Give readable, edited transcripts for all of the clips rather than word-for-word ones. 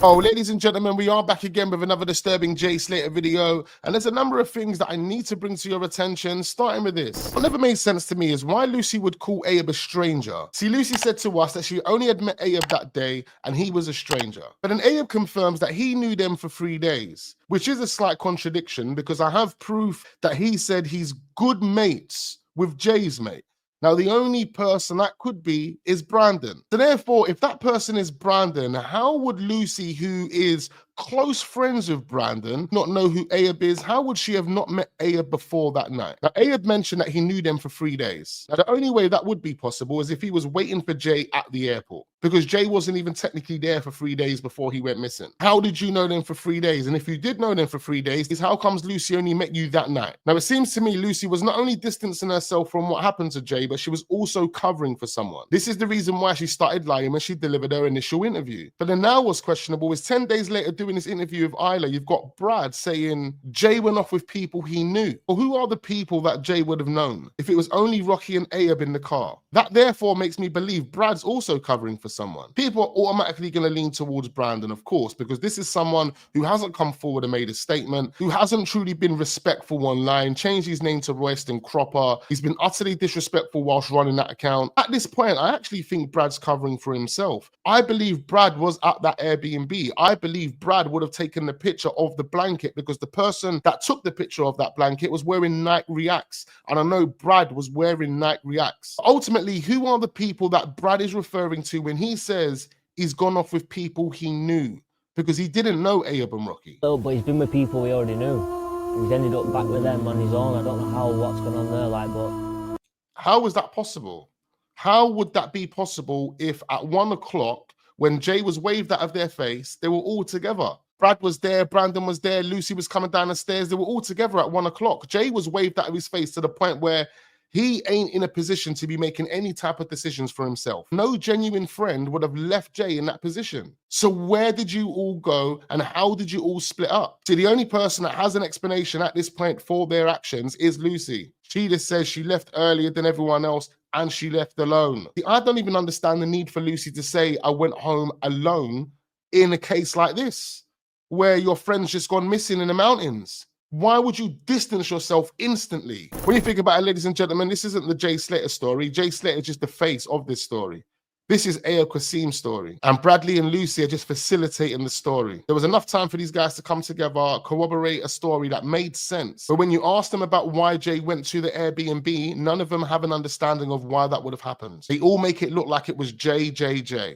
Oh, ladies and gentlemen, we are back again with another disturbing Jay Slater video, and there's a number of things that I need to bring to your attention, starting with this. What never made sense to me is why Lucy would call Abe a stranger. See, Lucy said to us that she only had met Abe that day and he was a stranger. But then Abe confirms that he knew them for 3 days, which is a slight contradiction because I have proof that he said he's good mates with Jay's mate. Now, the only person that could be is Brandon. So therefore, if that person is Brandon, how would Lucy, who is close friends with Brandon, not know who Abe is? How would she have not met Abe before that night? Now, Abe mentioned that he knew them for 3 days. Now, the only way that would be possible is if he was waiting for Jay at the airport, because Jay wasn't even technically there for 3 days before he went missing. How did you know them for 3 days? And if you did know them for 3 days, is how comes Lucy only met you that night? Now, it seems to me Lucy was not only distancing herself from what happened to Jay, but she was also covering for someone. This is the reason why she started lying when she delivered her initial interview. But then now what's questionable is 10 days later doing this interview with Isla, you've got Brad saying Jay went off with people he knew. Well, who are the people that Jay would have known if it was only Rocky and Abe in the car? That therefore makes me believe Brad's also covering for someone. People are automatically going to lean towards Brandon, of course, because this is someone who hasn't come forward and made a statement, who hasn't truly been respectful online, changed his name to Royston Cropper. He's been utterly disrespectful whilst running that account. At this point, I actually think Brad's covering for himself. I believe Brad was at that Airbnb. I believe Brad would have taken the picture of the blanket because the person that took the picture of that blanket was wearing Nike Reacts. And I know Brad was wearing Nike Reacts. Ultimately, who are the people that Brad is referring to when he says he's gone off with people he knew? Because he didn't know Abe and Rocky. Oh, but he's been with people he already knew. He's ended up back with them on his own. I don't know what's going on there, but... How is that possible? How would that be possible if at 1 o'clock, when Jay was waved out of their face, they were all together? Brad was there, Brandon was there, Lucy was coming down the stairs. They were all together at 1 o'clock. Jay was waved out of his face to the point where he ain't in a position to be making any type of decisions for himself. No genuine friend would have left Jay in that position. So where did you all go and how did you all split up? See, the only person that has an explanation at this point for their actions is Lucy. She just says she left earlier than everyone else and she left alone. See, I don't even understand the need for Lucy to say, I went home alone in a case like this, where your friend's just gone missing in the mountains. Why would you distance yourself instantly? When you think about it, ladies and gentlemen, this isn't the Jay Slater story. Jay Slater is just the face of this story. This is Ayo Qasim's story. And Bradley and Lucy are just facilitating the story. There was enough time for these guys to come together, corroborate a story that made sense. But when you ask them about why Jay went to the Airbnb, none of them have an understanding of why that would have happened. They all make it look like it was Jay.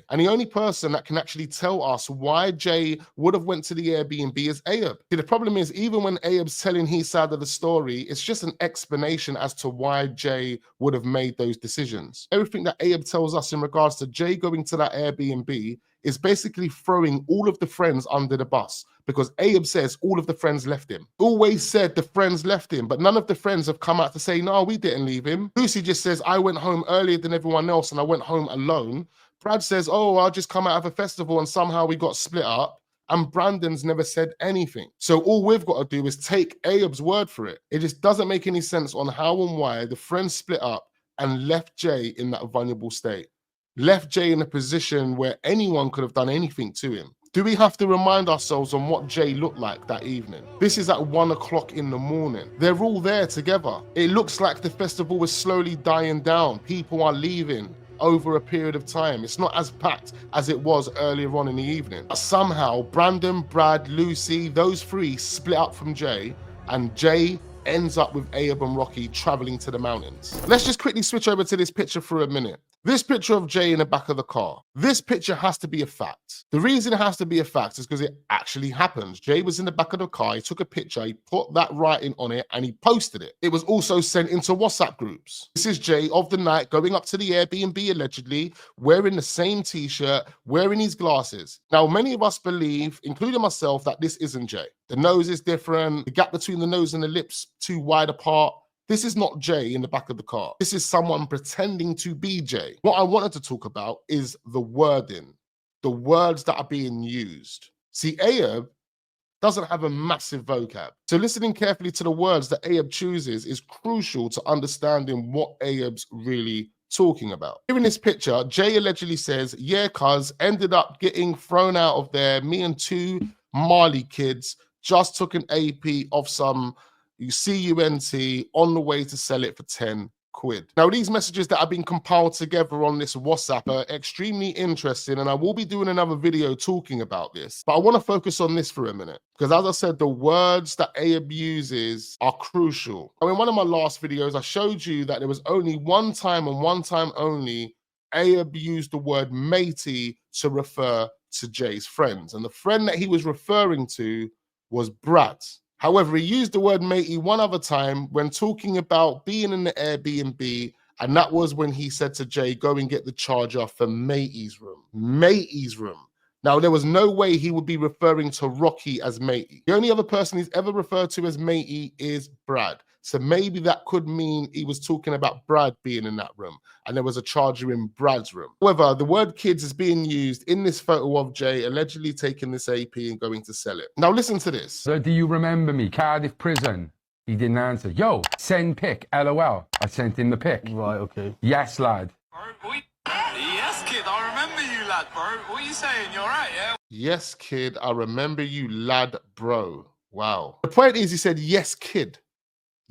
And the only person that can actually tell us why Jay would have went to the Airbnb is Abe. See, the problem is, even when Abe's telling his side of the story, it's just an explanation as to why Jay would have made those decisions. Everything that Abe tells us in regards to Jay going to that Airbnb is basically throwing all of the friends under the bus, because Abe says all of the friends left him. Always said the friends left him, but none of the friends have come out to say, no, we didn't leave him. Lucy just says, I went home earlier than everyone else and I went home alone. Brad says, oh, I'll just come out of a festival and somehow we got split up. And Brandon's never said anything. So all we've got to do is take Abe's word for it. It just doesn't make any sense on how and why the friends split up and left Jay in that vulnerable state. Left Jay in a position where anyone could have done anything to him. Do we have to remind ourselves on what Jay looked like that evening? This is at 1 o'clock in the morning. They're all there together. It looks like the festival was slowly dying down. People are leaving over a period of time. It's not as packed as it was earlier on in the evening. But somehow, Brandon, Brad, Lucy, those three split up from Jay, and Jay ends up with Abe and Rocky traveling to the mountains. Let's just quickly switch over to this picture for a minute. This picture of Jay in the back of the car. This picture has to be a fact. The reason it has to be a fact is because it actually happened. Jay was in the back of the car, he took a picture, he put that writing on it, and he posted it. It was also sent into WhatsApp groups. This is Jay of the night going up to the Airbnb allegedly, wearing the same t-shirt, wearing his glasses. Now, many of us believe, including myself, that this isn't Jay. The nose is different, the gap between the nose and the lips too wide apart. This is not Jay in the back of the car. This is someone pretending to be Jay. What I wanted to talk about is the wording, the words that are being used. See, Abe doesn't have a massive vocab. So listening carefully to the words that Abe chooses is crucial to understanding what Abe's really talking about? Here in this picture, Jay allegedly says, yeah, cuz ended up getting thrown out of there. Me and two Mali kids just took an AP of some CUNT on the way to sell it for 10 quid. Now, these messages that have been compiled together on this WhatsApp are extremely interesting, and I will be doing another video talking about this. But I want to focus on this for a minute, because as I said, the words that Ayub uses are crucial. Now, in one of my last videos, I showed you that there was only one time and one time only Ayub used the word matey to refer to Jay's friends. And the friend that he was referring to was Brad. However, he used the word matey one other time when talking about being in the Airbnb, and that was when he said to Jay, go and get the charger for matey's room. Matey's room. Now, there was no way he would be referring to Rocky as matey. The only other person he's ever referred to as matey is Brad. So maybe that could mean he was talking about Brad being in that room and there was a charger in Brad's room. However, the word kids is being used in this photo of Jay allegedly taking this AP and going to sell it. Now listen to this. So do you remember me? Cardiff prison. He didn't answer. Yo, send pic, LOL. I sent him the pic. Right, okay. Yes, lad. Yes, kid, I remember you, lad, bro. What are you saying? You're right, yeah? Yes, kid, I remember you, lad, bro. Wow. The point is, he said, yes, kid.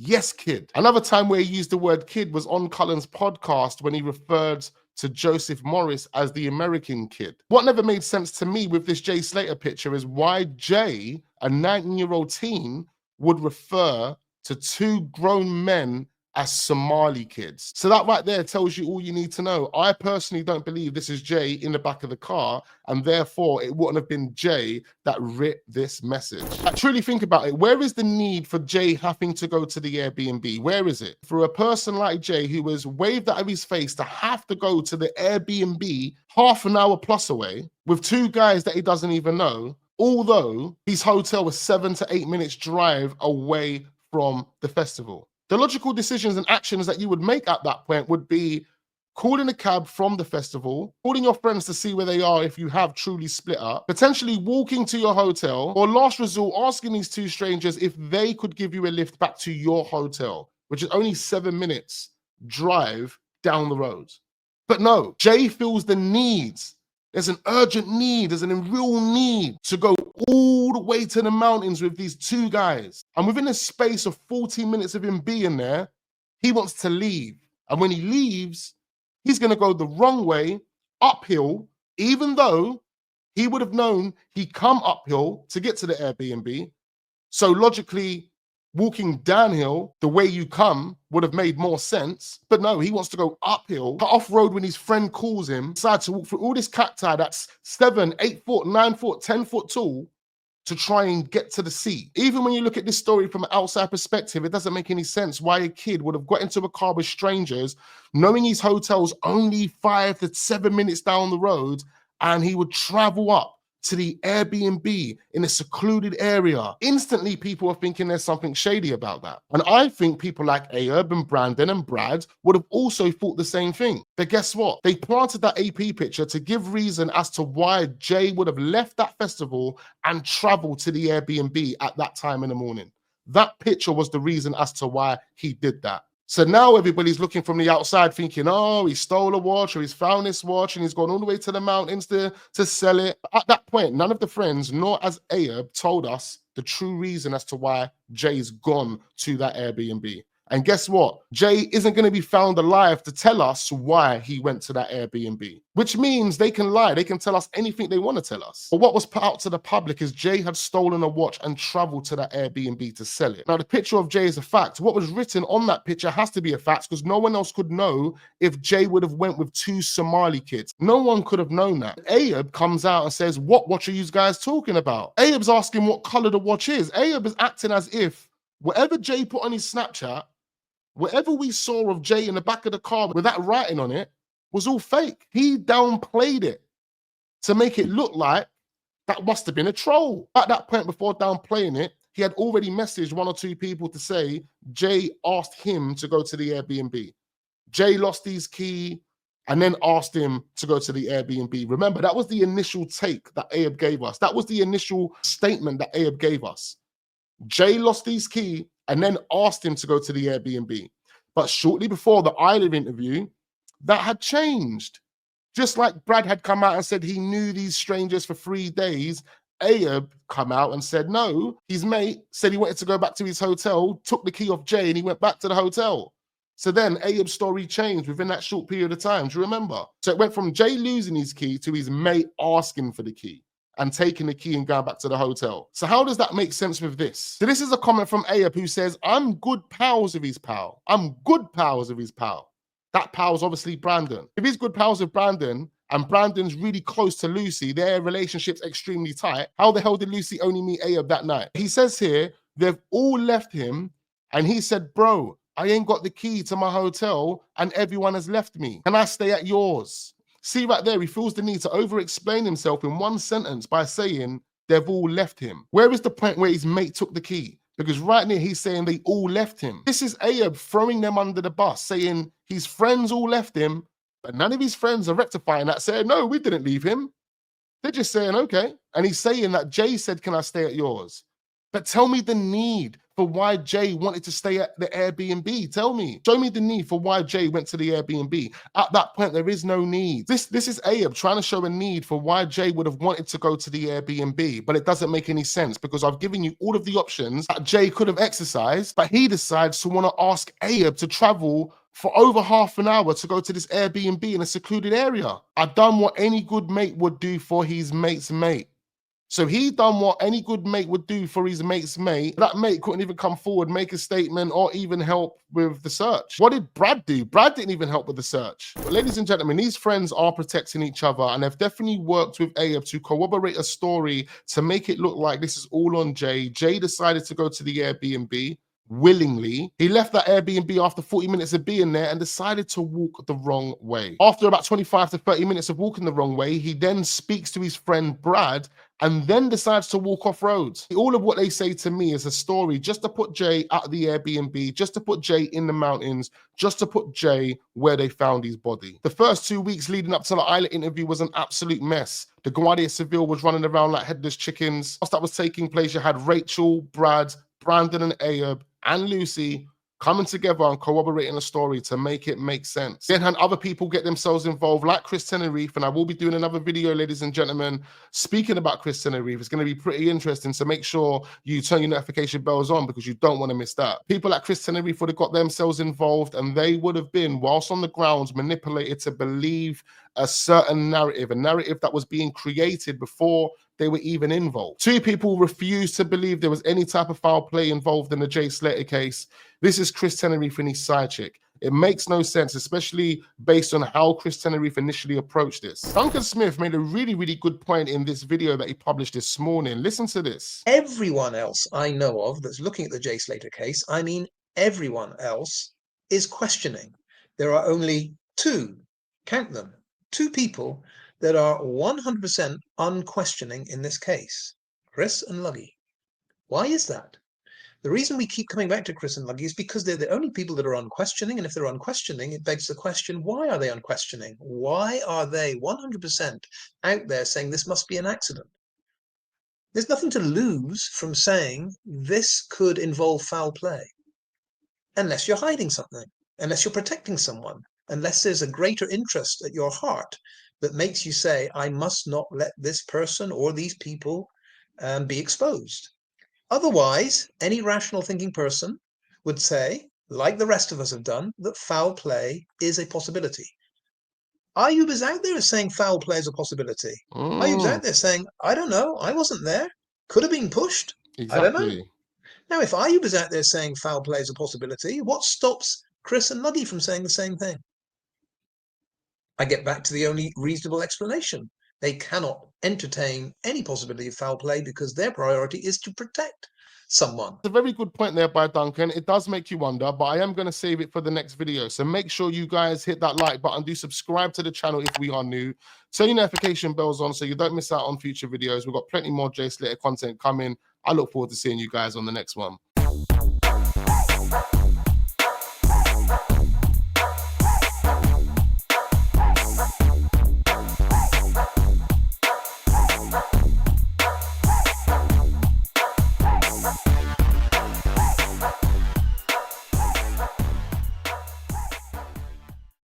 Yes, kid. Another time where he used the word kid was on Cullen's podcast when he referred to Joseph Morris as the American kid. What never made sense to me with this Jay Slater picture is why Jay, a 19-year-old teen, would refer to two grown men as Somali kids. So that right there tells you all you need to know. I personally don't believe this is Jay in the back of the car, and therefore it wouldn't have been Jay that writ this message. Like, truly think about it. Where is the need for Jay having to go to the Airbnb? Where is it? For a person like Jay who was waved out of his face to have to go to the Airbnb half an hour plus away with two guys that he doesn't even know, although his hotel was 7 to 8 minutes drive away from the festival. The logical decisions and actions that you would make at that point would be calling a cab from the festival, calling your friends to see where they are if you have truly split up, potentially walking to your hotel, or last resort, asking these two strangers if they could give you a lift back to your hotel, which is only 7 minutes drive down the road. But no, Jay feels the needs. There's an urgent need, there's a real need to go all the way to the mountains with these two guys. And within a space of 14 minutes of him being there, he wants to leave. And when he leaves, he's going to go the wrong way, uphill, even though he would have known he'd come uphill to get to the Airbnb. So logically, walking downhill the way you come would have made more sense. But no, he wants to go uphill, cut off road when his friend calls him, decide to walk through all this cacti that's 7, 8 foot, 9 foot, 10 foot tall to try and get to the sea. Even when you look at this story from an outside perspective, it doesn't make any sense why a kid would have got into a car with strangers, knowing his hotel's only 5 to 7 minutes down the road, and he would travel up to the Airbnb in a secluded area. Instantly, people are thinking there's something shady about that. And I think people like Ayub and Brandon and Brad would have also thought the same thing. But guess what? They planted that AP picture to give reason as to why Jay would have left that festival and traveled to the Airbnb at that time in the morning. That picture was the reason as to why he did that. So now everybody's looking from the outside thinking, oh, he stole a watch or he's found this watch and he's gone all the way to the mountains to sell it. At that point, none of the friends, nor as Ayub, told us the true reason as to why Jay's gone to that Airbnb. And guess what? Jay isn't going to be found alive to tell us why he went to that Airbnb, which means they can lie. They can tell us anything they want to tell us. But what was put out to the public is Jay had stolen a watch and traveled to that Airbnb to sell it. Now, the picture of Jay is a fact. What was written on that picture has to be a fact because no one else could know if Jay would have went with two Somali kids. No one could have known that. Ayub comes out and says, what watch are you guys talking about? Ayub's asking what color the watch is. Ayub is acting as if whatever Jay put on his Snapchat, whatever we saw of Jay in the back of the car with that writing on it was all fake. He downplayed it to make it look like that must have been a troll. At that point, before downplaying it, he had already messaged 1 or 2 people to say Jay asked him to go to the Airbnb. Jay lost his key and then asked him to go to the Airbnb. Remember, that was the initial take that Ayub gave us. That was the initial statement that Ayub gave us. Jay lost his key and then asked him to go to the Airbnb. But shortly before the Island interview, that had changed. Just like Brad had come out and said he knew these strangers for 3 days, Ayub come out and said no. His mate said he wanted to go back to his hotel, took the key off Jay, and he went back to the hotel. So then Ayub's story changed within that short period of time. Do you remember? So it went from Jay losing his key to his mate asking for the key and taking the key and going back to the hotel. So how does that make sense with this? So this is a comment from Ayub who says, I'm good pals with his pal. I'm good pals with his pal. That pal's obviously Brandon. If he's good pals with Brandon and Brandon's really close to Lucy, their relationship's extremely tight, how the hell did Lucy only meet Ayub that night? He says here, they've all left him and he said, bro, I ain't got the key to my hotel and everyone has left me. Can I stay at yours? See right there, he feels the need to over-explain himself in one sentence by saying they've all left him. Where is the point where his mate took the key? Because right now he's saying they all left him. This is Ayub throwing them under the bus, saying his friends all left him, but none of his friends are rectifying that, saying, no, we didn't leave him. They're just saying, okay. And he's saying that Jay said, can I stay at yours? But tell me the need for why Jay wanted to stay at the Airbnb. Tell me. Show me the need for why Jay went to the Airbnb. At that point, there is no need. This is Ayub trying to show a need for why Jay would have wanted to go to the Airbnb, but it doesn't make any sense because I've given you all of the options that Jay could have exercised, but he decides to want to ask Ayub to travel for over half an hour to go to this Airbnb in a secluded area. I've done what any good mate would do for his mate's mate. So he done what any good mate would do for his mate's mate. That mate couldn't even come forward, make a statement, or even help with the search. What did Brad do? Brad didn't even help with the search. But ladies and gentlemen, these friends are protecting each other and they've definitely worked with Ayub to corroborate a story to make it look like this is all on Jay. Jay decided to go to the Airbnb willingly. He left that Airbnb after 40 minutes of being there and decided to walk the wrong way. After about 25 to 30 minutes of walking the wrong way, he then speaks to his friend Brad and then decides to walk off roads. All of what they say to me is a story just to put Jay at the Airbnb, just to put Jay in the mountains, just to put Jay where they found his body. The first 2 weeks leading up to the Isla interview was an absolute mess. The Guardia Civil was running around like headless chickens. Whilst that was taking place, you had Rachel, Brad, Brandon and Ayub and Lucy coming together and corroborating a story to make it make sense. Then had other people get themselves involved, like Chris Tenerife, and I will be doing another video, ladies and gentlemen, speaking about Chris Tenerife. It's going to be pretty interesting, so make sure you turn your notification bells on because you don't want to miss that. People like Chris Tenerife would have got themselves involved and they would have been, whilst on the grounds, manipulated to believe a certain narrative, a narrative that was being created before they were even involved. 2 people refused to believe there was any type of foul play involved in the Jay Slater case. This is Chris Tenerife and his side chick. It makes no sense, especially based on how Chris Tenerife initially approached this. Duncan Smith made a really, really good point in this video that he published this morning. Listen to this. Everyone else I know of that's looking at the Jay Slater case, I mean everyone else, is questioning. There are only 2, count them, 2 people that are 100% unquestioning in this case, Chris and Luggy. Why is that? The reason we keep coming back to Chris and Luggy is because they're the only people that are unquestioning, and if they're unquestioning, it begs the question, why are they unquestioning? Why are they 100% out there saying this must be an accident? There's nothing to lose from saying this could involve foul play, unless you're hiding something, unless you're protecting someone, unless there's a greater interest at your heart that makes you say, I must not let this person or these people be exposed. Otherwise, any rational thinking person would say, like the rest of us have done, that foul play is a possibility. Ayub is out there saying foul play is a possibility. Ayub's out there saying, I don't know, I wasn't there. Could have been pushed. Exactly. I don't know. Now, if Ayub is out there saying foul play is a possibility, what stops Chris and Luggy from saying the same thing? I get back to the only reasonable explanation. They cannot entertain any possibility of foul play because their priority is to protect someone. It's a very good point there by Duncan. It does make you wonder, but I am going to save it for the next video. So make sure you guys hit that like button. Do subscribe to the channel if we are new. Turn your notification bells on so you don't miss out on future videos. We've got plenty more Jay Slater content coming. I look forward to seeing you guys on the next one.